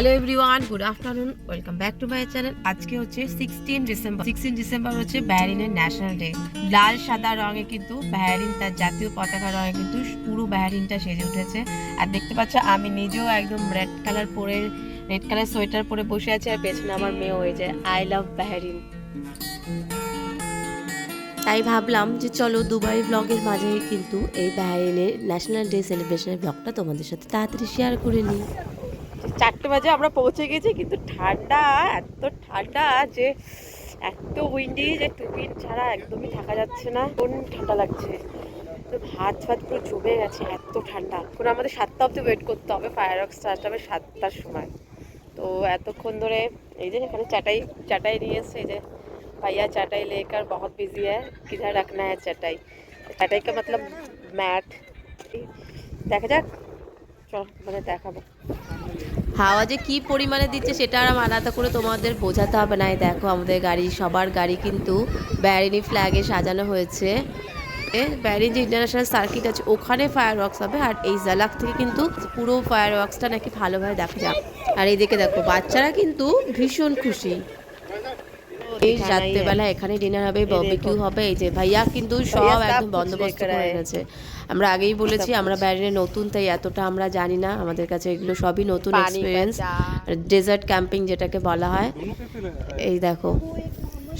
Hello everyone, good afternoon, welcome back to my channel. আজকে হচ্ছে 16 December হচ্ছে বাহরিনের national day. লাল সাদা রঙে কিন্তু বাহরিন তার জাতীয় পতাকা রঙে কিন্তু পুরো বাহরিনটা সেজে উঠেছে। আর দেখতে পাচ্ছ আমি নিজেও একদম রেড কালার সোয়েটার পরে বসে আছি, আর পেছনে আমার মেয়ে হয়ে যায় আই লাভ বাহরিন। তাই ভাবলাম যে চলো দুবাই ব্লগের মাঝে কিন্তু এই বাহরিনের ন্যাশনাল ডে সেলিব্রেশনের ব্লগটা তোমাদের সাথে তাড়াতাড়ি শেয়ার করে নিই। 4টে বাজে আমরা পৌঁছে গেছি, কিন্তু ঠান্ডা, এত ঠান্ডা যে এত উইন্ডি যে টুপিন ছাড়া একদমই থাকা যাচ্ছে না। কোন ঠান্ডা লাগছে, তো হাত পুরো জমে গেছে, এত ঠান্ডা। এখন আমাদের 7টা অবধি ওয়েট করতে হবে, ফায়ার ওয়ার্ক স্টার্ট হবে 7টার সময়। তো এতক্ষণ ধরে এই যে এখানে চাটাই নিয়ে এসছে, এই যে भैया चटाई लेकर बहुत बिजी है, किधर रखना है चटाई का मतलब मैट। দেখা যাক, চল মানে দেখাবো হাওয়া যে কি পরিমাণে দিচ্ছে সেটা আর আলাদা করে তোমাদের বোঝাতে হবে না। এই দেখো আমাদের গাড়ি, সবার গাড়ি কিন্তু বাহরিনি ফ্ল্যাগে সাজানো হয়েছে। বাহরিন যে ইন্টারন্যাশনাল সার্কিট আছে ওখানে ফায়ার ওয়ার্কস হবে, আর এই জালাক থেকে কিন্তু পুরো ফায়ার ওয়ার্কসটা নাকি ভালোভাবে দেখা যাক। আর এইদিকে দেখো বাচ্চারা কিন্তু ভীষণ খুশি। এই রাত্রেবেলা এখানে ডিনার হবে, বারবিকিউ হবে। এই যে ভাইয়া কিন্তু সব একদম বন্দোবস্ত করে গেছে। আমরা আগেই বলেছি আমরা বাহরিনে নতুন, তাই এতটা আমরা জানি না, আমাদের কাছে এগুলো সবই নতুন এক্সপিরিয়েন্স। ডেজার্ট ক্যাম্পিং যেটাকে বলা হয়। এই দেখো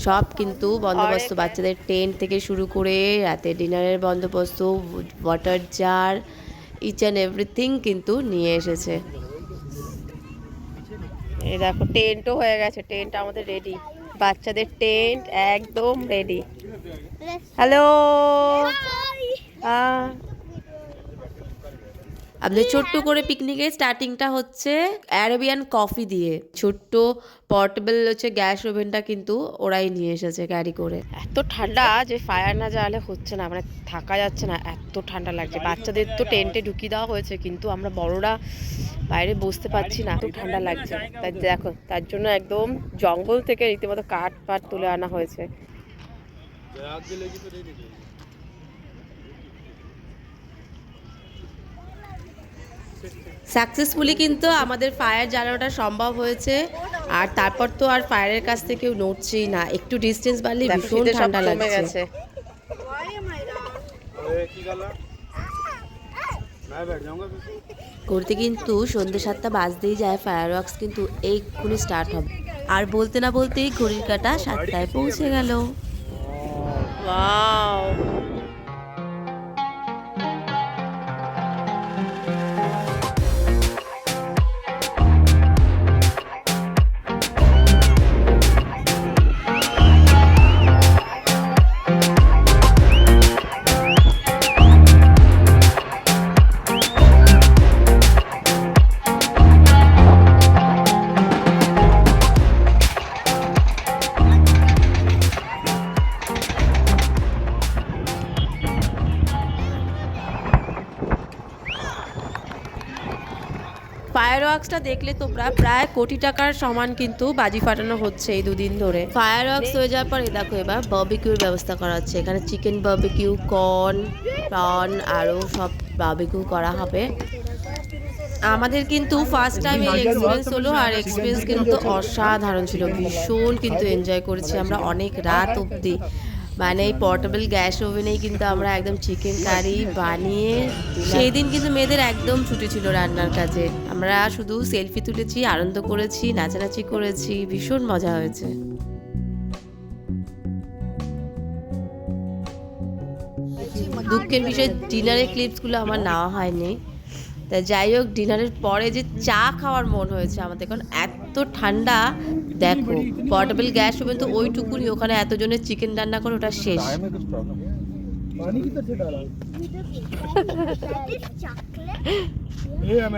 সব কিন্তু বন্দোবস্ত, বাচ্চাদের টেন্ট থেকে শুরু করে রাতে ডিনারের বন্দোবস্ত, water jar, each and everything কিন্তু নিয়ে এসেছে। এই দেখো টেন্টও হয়ে গেছে, টেন্ট আমাদের রেডি, বাচ্চাদের টেন্ট একদম রেডি। হ্যালো, আমাদের ছোট্ট করে পিকনিকের স্টার্টিংটা হচ্ছে অ্যারাবিয়ান কফি দিয়ে। ছোট্ট পোর্টেবল হচ্ছে গ্যাস ওভেনটা কিন্তু ওরাই নিয়ে এসেছে ক্যারি করে। এত ঠান্ডা যে ফায়ার না জ্বালালে হচ্ছে না, মানে থাকা যাচ্ছে না, এত ঠান্ডা লাগছে। বাচ্চাদের তো টেন্টে ঢুকিয়ে দেওয়া হয়েছে, কিন্তু আমরা বড়রা বাইরে বসতে পারছি না, এত ঠান্ডা লাগছে। তাই দেখো তার জন্য একদম জঙ্গল থেকে রীতিমতো কাঠ তুলে আনা হয়েছে। সাকসেসফুলি কিন্তু আমাদের ফায়ার জ্বালানোটা সম্ভব হয়েছে। আর তারপর তো আর ফায়ারের কাছ থেকে কেউ নড়ছেই না, একটু ডিস্টেন্স বাড়লে ভীষণ ঠান্ডা লাগছে। করতে কিন্তু সন্ধ্যে 7টা বাজতেই যায়, ফায়ার ওয়ার্কস কিন্তু এক্ষুনি স্টার্ট হবে। আর বলতে না বলতেই ঘড়ির কাঁটা 7টায় পৌঁছে গেল। ওয়াও, ফায়ার ওয়ার্কসটা দেখলে তোমরা প্রায় কোটি টাকার সমান কিন্তু বাজি ফাটানো হচ্ছে এই দুদিন ধরে। ফায়ার ওয়ার্কস হয়ে যাওয়ার পরে দেখো এবার বারবিকিউর ব্যবস্থা করা হচ্ছে। এখানে চিকেন বারবিকিউ, কর্ন, প্রন, আরও সব বারবিকিউ করা হবে। আমাদের কিন্তু ফার্স্ট টাইম এই এক্সপিরিয়েন্স হলো, আর এক্সপিরিয়েন্স কিন্তু অসাধারণ ছিল, ভীষণ কিন্তু এনজয় করেছি আমরা অনেক রাত অবধি। মানে এই পোর্টেবল গ্যাস ওভেনেই কিন্তু আমরা একদম চিকেন কারি বানিয়ে, সেই দিন কিন্তু মেয়েদের একদম ছুটি ছিল রান্নার কাজে। আমরা শুধু সেলফি তুলেছি, আনন্দ করেছি, নাচানাচি করেছি, ভীষণ মজা হয়েছে। দুঃখের বিষয় ডিনারের ক্লিপসগুলো আমার নেওয়া হয়নি। তা যাই হোক, ডিনারের পরে যে চা খাওয়ার মন হয়েছে আমাদের, কারণ এত ঠান্ডা। দেখো পোর্টেবল গ্যাস ওভেন তো ওইটুকুনি, ওখানে এতজনের চিকেন রান্না করে ওটা শেষ।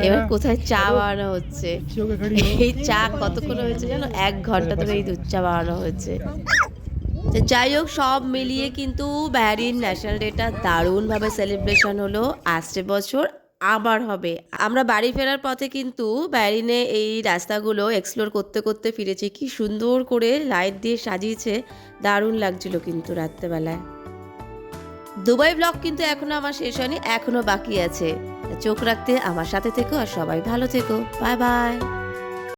এবার কোথায় চা বানানো হচ্ছে, এই চা কতক্ষণ হয়েছে জানো, 1 ঘন্টা ধরে এই দুধ চা বানানো হয়েছে। যাই হোক, সব মিলিয়ে কিন্তু বাহরিন ন্যাশনাল ডেটা দারুণভাবে সেলিব্রেশন হলো। আসছে বছর আবার হবে। আমরা বাড়ি ফেরার পথে কিন্তু বাহরিনে এই রাস্তাগুলো এক্সপ্লোর করতে করতে ফিরেছি। কি সুন্দর করে লাইট দিয়ে সাজিয়েছে, দারুণ লাগছিল কিন্তু রাত্রেবেলায়। দুবাই ব্লগ কিন্তু এখনো আমার শেষ হয়নি, এখনো বাকি আছে। চোখ রাখতে আমার সাথে থেকো, আর সবাই ভালো থেকো। Bye bye.